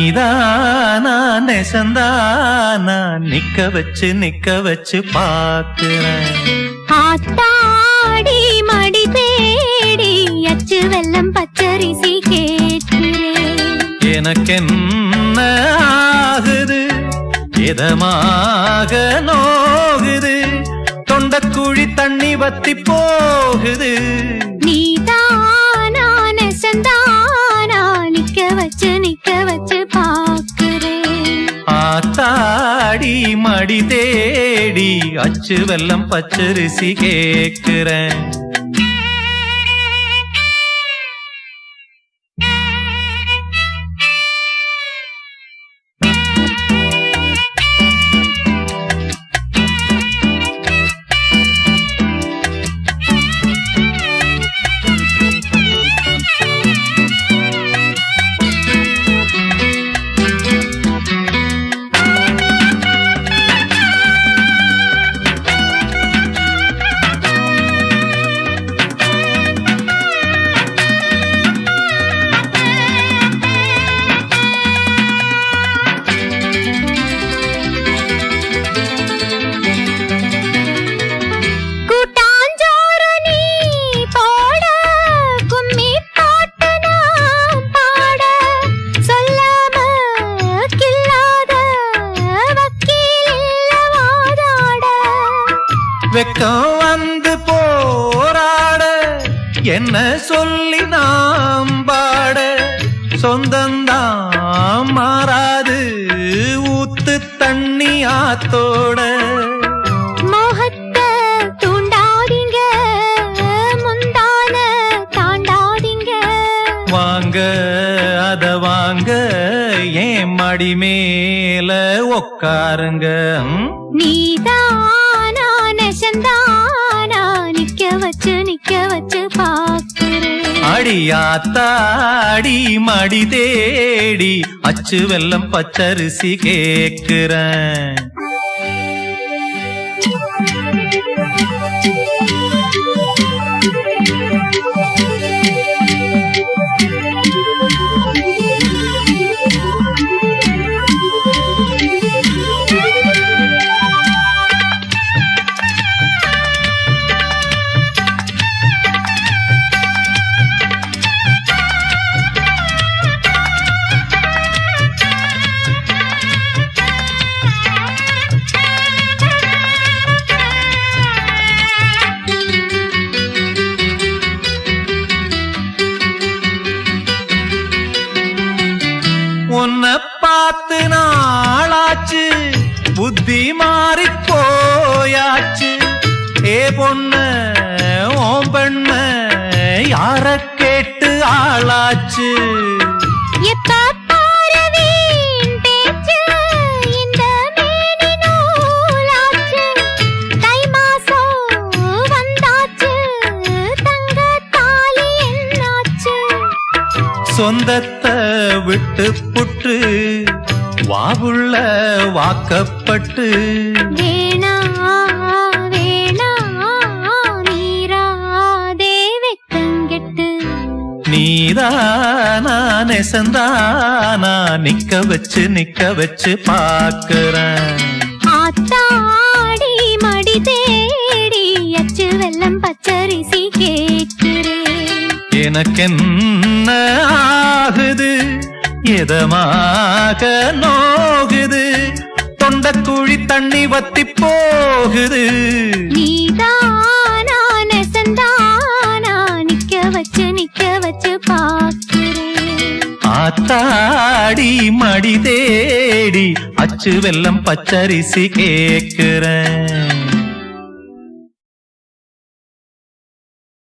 நீதானா நெசந்தானா நிக்க வச்சு பாக்குறேன். ஆத்தாடி மடி தேடி அச்சு வெல்லம் பச்சரிசி கேட்கிறேன். எனக்கென்ன ஆகுது இதமாக நோகுது தொண்டக்குழி தண்ணி வத்தி போகுது. நீதானா நெசந்தானா நிக்க வச்சு பாக்குறேன். ஆத்தாடி மடி தேடி அச்சு வெல்லம் பச்சரிசி கேக்குறேன். வெக்கம் வந்து போராட என்ன சொல்லி நாம் பாட சொந்தந்தான் மாறாது ஊத்து தண்ணி ஆத்தோட. மோகத்தை தூண்டாதீங்க முந்தான தாண்டாதீங்க. வாங்க அத வாங்க ஏன் மடி மேல உக்காருங்க. நீதானா நெசந்தானா நிக்க வச்சு பாக்குறேன். அடியாத்தாடி மடி தேடி அச்சு வெல்லம் பச்சரிசி கேக்குறேன். உன்னை பார்த்து நாளாச்சு புத்தி மாறி போயாச்சு. ஏ பொண்ண ஓம் பெண்ண யார கேட்டு ஆளாச்சு. சொந்தத்தை விட்டு புட்டு வாவுள்ள வாக்கப்பட்டு. வேணா வேணா நீராதே வெக்கங்கெட்டு. நீதானா நெசந்தானா நிக்க வச்சு பாக்குறேன். ஆத்தாடி மடி தேடி அச்சு வெல்லம் பச்சரிசி கேட்கிறேன். எனக்கென்ன ஆகுது இதமாக நோகுது தொண்டக்குழி தண்ணி வத்தி போகுது. நீதானா நெசந்தானா நிக்க வச்சு பாக்குறேன். ஆத்தாடி மடி தேடி அச்சு வெல்லம் பச்சரிசி கேக்குறேன்.